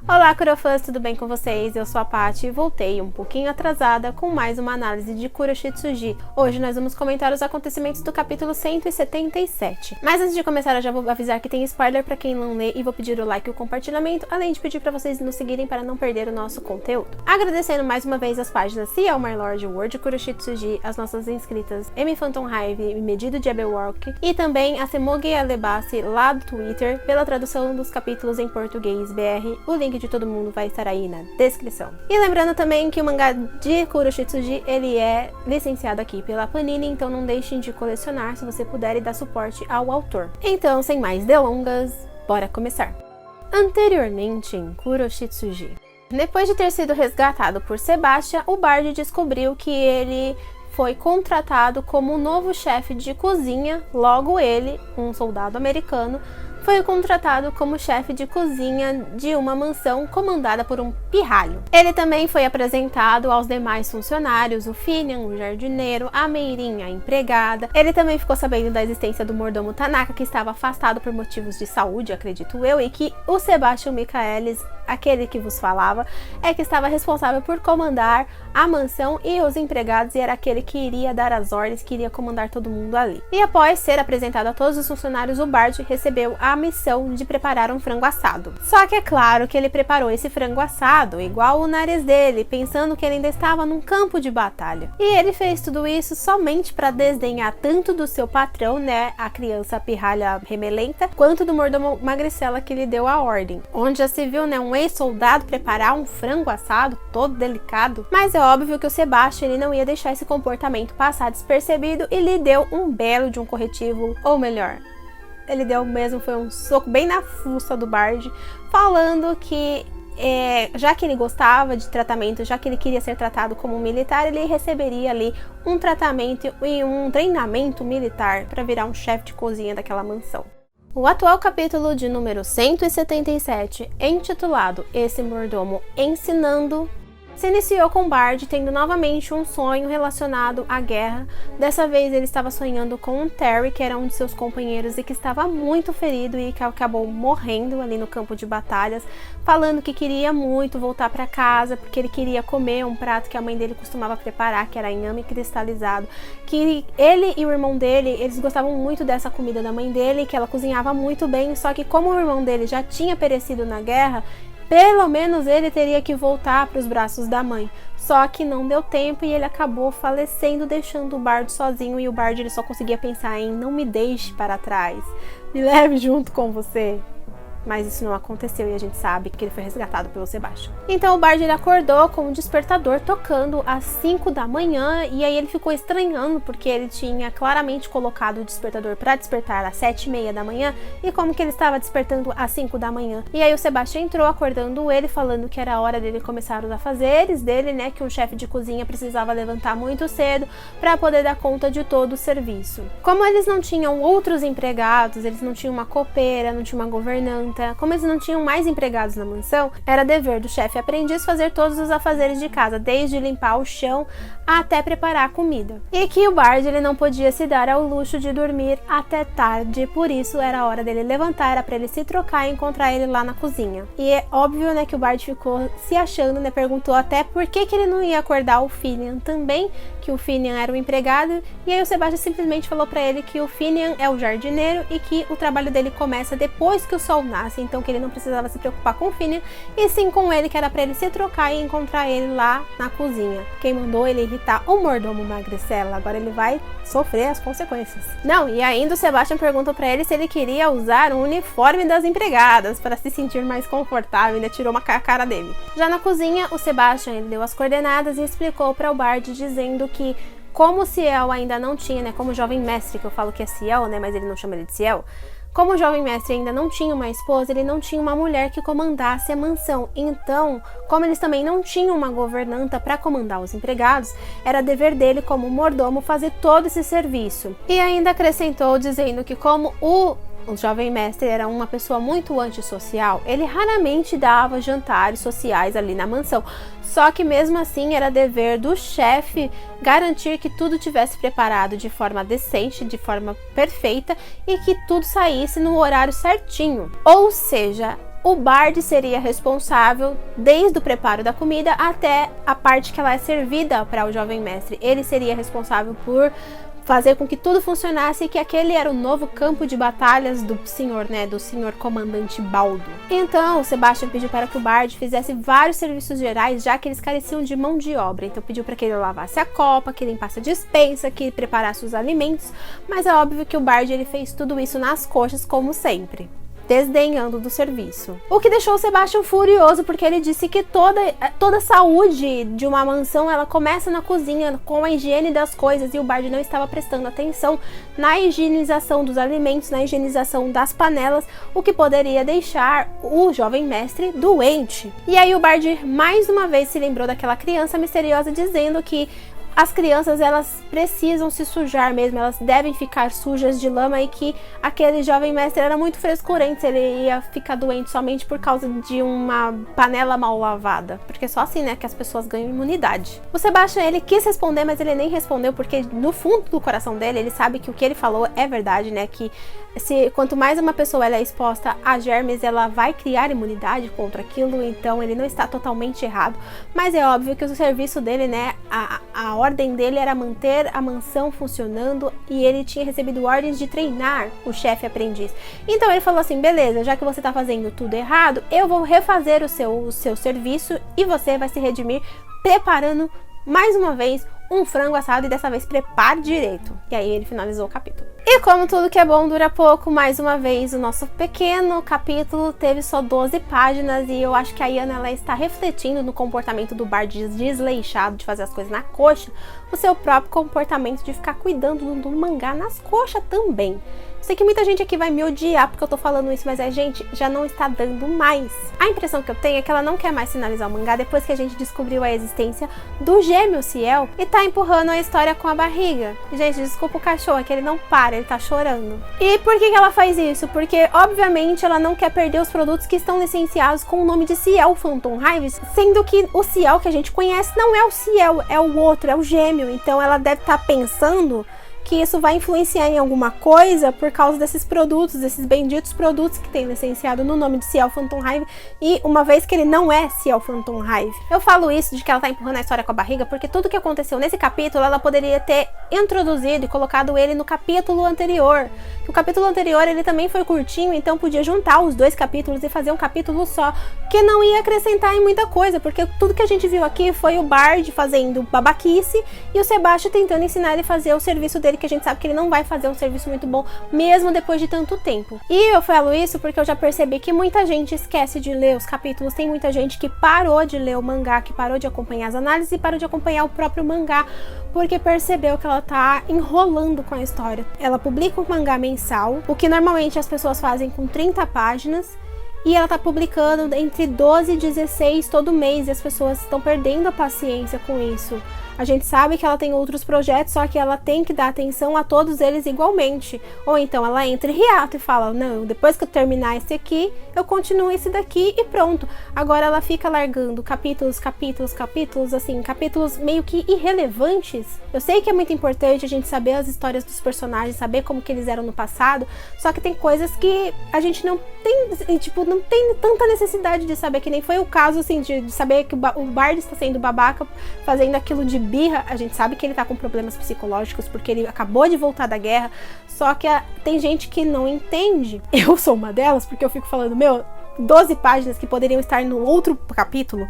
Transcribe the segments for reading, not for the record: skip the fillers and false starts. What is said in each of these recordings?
Olá, Kurofãs, tudo bem com vocês? Eu sou a Paty e voltei um pouquinho atrasada com mais uma análise de Kuroshitsuji. Hoje nós vamos comentar os acontecimentos do capítulo 177. Mas antes de começar, eu já vou avisar que tem spoiler para quem não lê e vou pedir o like e o compartilhamento, além de pedir para vocês nos seguirem para não perder o nosso conteúdo. Agradecendo mais uma vez as páginas Ciel My Lord, World Kuroshitsuji, as nossas inscritas M Phantom Hive e Medido de Abelwalk, e também a Semoge Alebassi lá do Twitter pela tradução dos capítulos em português BR. O link de todo mundo vai estar aí na descrição. E lembrando também que o mangá de Kuroshitsuji, ele é licenciado aqui pela Panini, então não deixem de colecionar se você puder e dar suporte ao autor. Então, sem mais delongas, bora começar. Anteriormente em Kuroshitsuji. Depois de ter sido resgatado por Sebastian, o Bard descobriu que ele foi contratado como o novo chefe de cozinha. Logo ele, um soldado americano, foi contratado como chefe de cozinha de uma mansão comandada por um pirralho. Ele também foi apresentado aos demais funcionários, o Finian, o jardineiro, a Meirin, a empregada. Ele também ficou sabendo da existência do mordomo Tanaka, que estava afastado por motivos de saúde, acredito eu, e que o Sebastian Michaelis, aquele que vos falava, é que estava responsável por comandar a mansão e os empregados, e era aquele que iria dar as ordens, que iria comandar todo mundo ali. E após ser apresentado a todos os funcionários, o Bard recebeu a missão de preparar um frango assado. Só que é claro que ele preparou esse frango assado igual o nariz dele, pensando que ele ainda estava num campo de batalha. E ele fez tudo isso somente para desdenhar tanto do seu patrão, né, a criança pirralha remelenta, quanto do mordomo magricela que lhe deu a ordem. Onde já se viu, né, um ex-soldado preparar um frango assado todo delicado. Mas é óbvio que o Sebastian, ele não ia deixar esse comportamento passar despercebido e lhe deu um belo de um corretivo, ou melhor, ele deu mesmo, foi um soco bem na fuça do Bard, falando que já que ele gostava de tratamento, já que ele queria ser tratado como um militar, ele receberia ali um tratamento e um treinamento militar para virar um chefe de cozinha daquela mansão. O atual capítulo de número 177, intitulado Esse Mordomo Ensinando, se iniciou com Bard tendo novamente um sonho relacionado à guerra. Dessa vez ele estava sonhando com um Terry, que era um de seus companheiros e que estava muito ferido e que acabou morrendo ali no campo de batalhas, falando que queria muito voltar para casa porque ele queria comer um prato que a mãe dele costumava preparar, que era inhame cristalizado, que ele e o irmão dele, eles gostavam muito dessa comida da mãe dele, que ela cozinhava muito bem, só que como o irmão dele já tinha perecido na guerra, pelo menos ele teria que voltar para os braços da mãe. Só que não deu tempo e ele acabou falecendo, deixando o Bard sozinho. E o Bard, ele só conseguia pensar em: não me deixe para trás, me leve junto com você. Mas isso não aconteceu e a gente sabe que ele foi resgatado pelo Sebastian. Então o Bard, ele acordou com o despertador tocando às 5 da manhã, e aí ele ficou estranhando porque ele tinha claramente colocado o despertador para despertar às 7h30 da manhã, e como que ele estava despertando às 5 da manhã. E aí o Sebastian entrou acordando ele, falando que era a hora dele começar os afazeres dele, né, que um chefe de cozinha precisava levantar muito cedo para poder dar conta de todo o serviço. Como eles não tinham outros empregados, eles não tinham uma copeira, não tinha uma governanta, como eles não tinham mais empregados na mansão, era dever do chefe aprendiz fazer todos os afazeres de casa, desde limpar o chão até preparar a comida. E que o Bard, ele não podia se dar ao luxo de dormir até tarde, por isso era a hora dele levantar, era para ele se trocar e encontrar ele lá na cozinha. E é óbvio, né, que o Bard ficou se achando, né, perguntou até por que ele não ia acordar o Finian também, que o Finian era o empregado, e aí o Sebastian simplesmente falou para ele que o Finian é o jardineiro e que o trabalho dele começa depois que o sol nasce, então que ele não precisava se preocupar com o Finian, e sim com ele, que era para ele se trocar e encontrar ele lá na cozinha. Quem mandou ele irritar o mordomo magricela, agora ele vai sofrer as consequências. Não, e ainda o Sebastian perguntou para ele se ele queria usar o uniforme das empregadas para se sentir mais confortável, ainda tirou uma cara dele. Já na cozinha, o Sebastian, ele deu as coordenadas e explicou para o Bard, dizendo que como o Ciel ainda não tinha, né, como jovem mestre, que eu falo que é Ciel, né, mas ele não chama ele de Ciel, como o jovem mestre ainda não tinha uma esposa, ele não tinha uma mulher que comandasse a mansão. Então, como eles também não tinham uma governanta para comandar os empregados, era dever dele como mordomo fazer todo esse serviço. E ainda acrescentou dizendo que como o jovem mestre era uma pessoa muito antissocial, ele raramente dava jantares sociais ali na mansão. Só que mesmo assim era dever do chefe garantir que tudo tivesse preparado de forma decente, de forma perfeita, e que tudo saísse no horário certinho. Ou seja, o Bard seria responsável desde o preparo da comida até a parte que ela é servida para o jovem mestre. Ele seria responsável por fazer com que tudo funcionasse e que aquele era o novo campo de batalhas do senhor, do senhor comandante Baldo. Então, Sebastian pediu para que o Bard fizesse vários serviços gerais, já que eles careciam de mão de obra. Então pediu para que ele lavasse a copa, que limpasse a despensa, que preparasse os alimentos, mas é óbvio que o Bard ele fez tudo isso nas coxas, como sempre, desdenhando do serviço. O que deixou o Sebastian furioso, porque ele disse que toda a saúde de uma mansão, ela começa na cozinha, com a higiene das coisas, e o Bard não estava prestando atenção na higienização dos alimentos, na higienização das panelas, o que poderia deixar o jovem mestre doente. E aí o Bard mais uma vez se lembrou daquela criança misteriosa dizendo que as crianças, elas precisam se sujar mesmo, elas devem ficar sujas de lama, e que aquele jovem mestre era muito frescurento, ele ia ficar doente somente por causa de uma panela mal lavada, porque só assim, que as pessoas ganham imunidade. O Sebastian, ele quis responder, mas ele nem respondeu, porque no fundo do coração dele, ele sabe que o que ele falou é verdade, que quanto mais uma pessoa ela é exposta a germes, ela vai criar imunidade contra aquilo, então ele não está totalmente errado, mas é óbvio que o serviço dele, a ordem dele era manter a mansão funcionando, e ele tinha recebido ordens de treinar o chefe aprendiz. Então ele falou assim: beleza, já que você está fazendo tudo errado, eu vou refazer o seu serviço e você vai se redimir preparando mais uma vez um frango assado, e dessa vez prepare direito. E aí ele finalizou o capítulo. E como tudo que é bom dura pouco, mais uma vez o nosso pequeno capítulo teve só 12 páginas, e eu acho que a Yana, ela está refletindo no comportamento do Bard desleixado de fazer as coisas na coxa, o seu próprio comportamento de ficar cuidando do mangá nas coxas também. Sei que muita gente aqui vai me odiar porque eu tô falando isso, mas gente, já não está dando mais. A impressão que eu tenho é que ela não quer mais finalizar o mangá depois que a gente descobriu a existência do gêmeo Ciel, e tá empurrando a história com a barriga. Gente, desculpa o cachorro, é que ele não para, ele tá chorando. E por que ela faz isso? Porque, obviamente, ela não quer perder os produtos que estão licenciados com o nome de Ciel Phantom Hives, sendo que o Ciel que a gente conhece não é o Ciel, é o outro, é o gêmeo. Então ela deve estar pensando que isso vai influenciar em alguma coisa por causa desses produtos, desses benditos produtos que tem licenciado no nome de Ciel Phantom Hive, e uma vez que ele não é Ciel Phantom Hive. Eu falo isso de que ela tá empurrando a história com a barriga, porque tudo que aconteceu nesse capítulo, ela poderia ter introduzido e colocado ele no capítulo anterior. O capítulo anterior, ele também foi curtinho, então podia juntar os dois capítulos e fazer um capítulo só, que não ia acrescentar em muita coisa, porque tudo que a gente viu aqui foi o Bard fazendo babaquice e o Sebastian tentando ensinar ele a fazer o serviço dele, que a gente sabe que ele não vai fazer um serviço muito bom, mesmo depois de tanto tempo. E eu falo isso porque eu já percebi que muita gente esquece de ler os capítulos, tem muita gente que parou de ler o mangá, que parou de acompanhar as análises e parou de acompanhar o próprio mangá, porque percebeu que ela tá enrolando com a história. Ela publica um mangá mensal, o que normalmente as pessoas fazem com 30 páginas, e ela tá publicando entre 12 e 16 todo mês, e as pessoas estão perdendo a paciência com isso. A gente sabe que ela tem outros projetos, só que ela tem que dar atenção a todos eles igualmente. Ou então ela entra em hiato e fala: não, depois que eu terminar esse aqui, eu continuo esse daqui e pronto. Agora ela fica largando capítulos, assim, capítulos meio que irrelevantes. Eu sei que é muito importante a gente saber as histórias dos personagens, saber como que eles eram no passado, só que tem coisas que a gente não tem, tipo, não tem tanta necessidade de saber, que nem foi o caso, assim, de saber que o Bard está sendo babaca, fazendo aquilo de birra. A gente sabe que ele tá com problemas psicológicos porque ele acabou de voltar da guerra, só que tem gente que não entende. Eu sou uma delas, porque eu fico falando, 12 páginas que poderiam estar no outro capítulo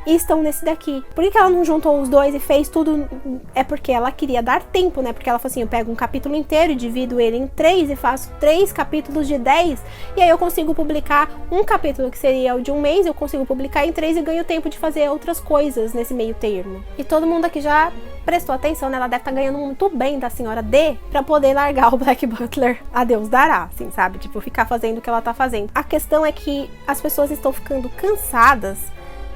e estão nesse daqui. Por que ela não juntou os dois e fez tudo? É porque ela queria dar tempo, né? Porque ela falou assim: eu pego um capítulo inteiro e divido ele em 3 e faço 3 capítulos de 10, e aí eu consigo publicar um capítulo que seria o de um mês, eu consigo publicar em 3 e ganho tempo de fazer outras coisas nesse meio termo. E todo mundo aqui já prestou atenção, né? Ela deve estar ganhando muito bem da senhora D pra poder largar o Black Butler a Deus dará, assim, sabe? Tipo, ficar fazendo o que ela tá fazendo. A questão é que as pessoas estão ficando cansadas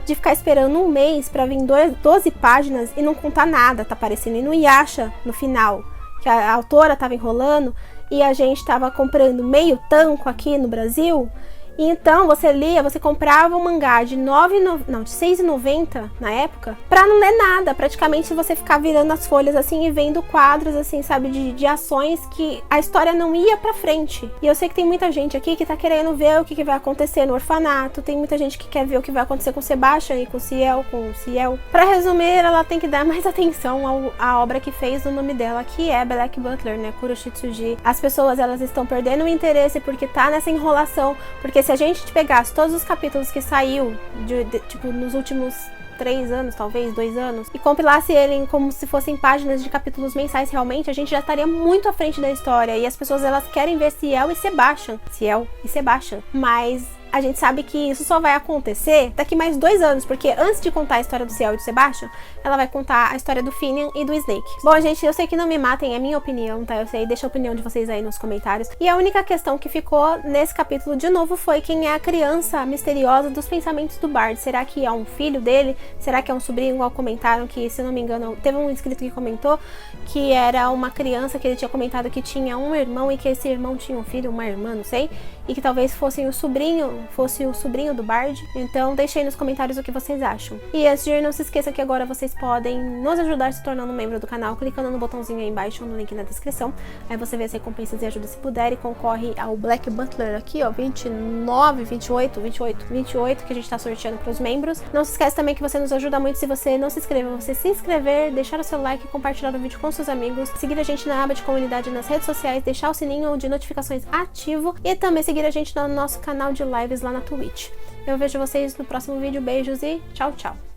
de ficar esperando um mês pra vir 12 páginas e não contar nada. Tá parecendo no Yasha no final, que a autora tava enrolando e a gente tava comprando meio tanco aqui no Brasil, E então você lia, você comprava um mangá de R$6,90 na época, pra não ler nada. Praticamente você ficar virando as folhas assim e vendo quadros assim, sabe, de ações que a história não ia pra frente. E eu sei que tem muita gente aqui que tá querendo ver o que vai acontecer no orfanato, tem muita gente que quer ver o que vai acontecer com o Sebastian e com o Ciel. Pra resumir, ela tem que dar mais atenção à obra que fez o nome dela, que é Black Butler, né, Kuroshitsuji. As pessoas, elas estão perdendo o interesse porque tá nessa enrolação, porque se a gente pegasse todos os capítulos que saiu, tipo, nos últimos 3 anos, talvez 2 anos, e compilasse ele como se fossem páginas de capítulos mensais realmente, a gente já estaria muito à frente da história. E as pessoas, elas querem ver Ciel e Sebastian, mas a gente sabe que isso só vai acontecer daqui mais 2 anos, porque antes de contar a história do Ciel e do Sebastian, ela vai contar a história do Finian e do Snake. Bom, gente, eu sei que não me matem, é minha opinião, tá? Eu sei, deixa a opinião de vocês aí nos comentários. E a única questão que ficou nesse capítulo, de novo, foi quem é a criança misteriosa dos pensamentos do Bard. Será que é um filho dele? Será que é um sobrinho? Igual comentaram que, se não me engano, teve um inscrito que comentou que era uma criança, que ele tinha comentado que tinha um irmão e que esse irmão tinha um filho, uma irmã, não sei, e que talvez fosse o sobrinho do Bard. Então deixe aí nos comentários o que vocês acham. E antes de ir, não se esqueça que agora vocês podem nos ajudar se tornando membro do canal, clicando no botãozinho aí embaixo ou no link na descrição. Aí você vê as recompensas e ajuda se puder, e concorre ao Black Butler aqui, ó, 28, que a gente tá sorteando pros membros. Não se esquece também que você nos ajuda muito se você não se inscreveu, você se inscrever, deixar o seu like, compartilhar o vídeo com seus amigos, seguir a gente na aba de comunidade nas redes sociais, deixar o sininho de notificações ativo e também seguir a gente no nosso canal de lives lá na Twitch. Eu vejo vocês no próximo vídeo. Beijos e tchau, tchau!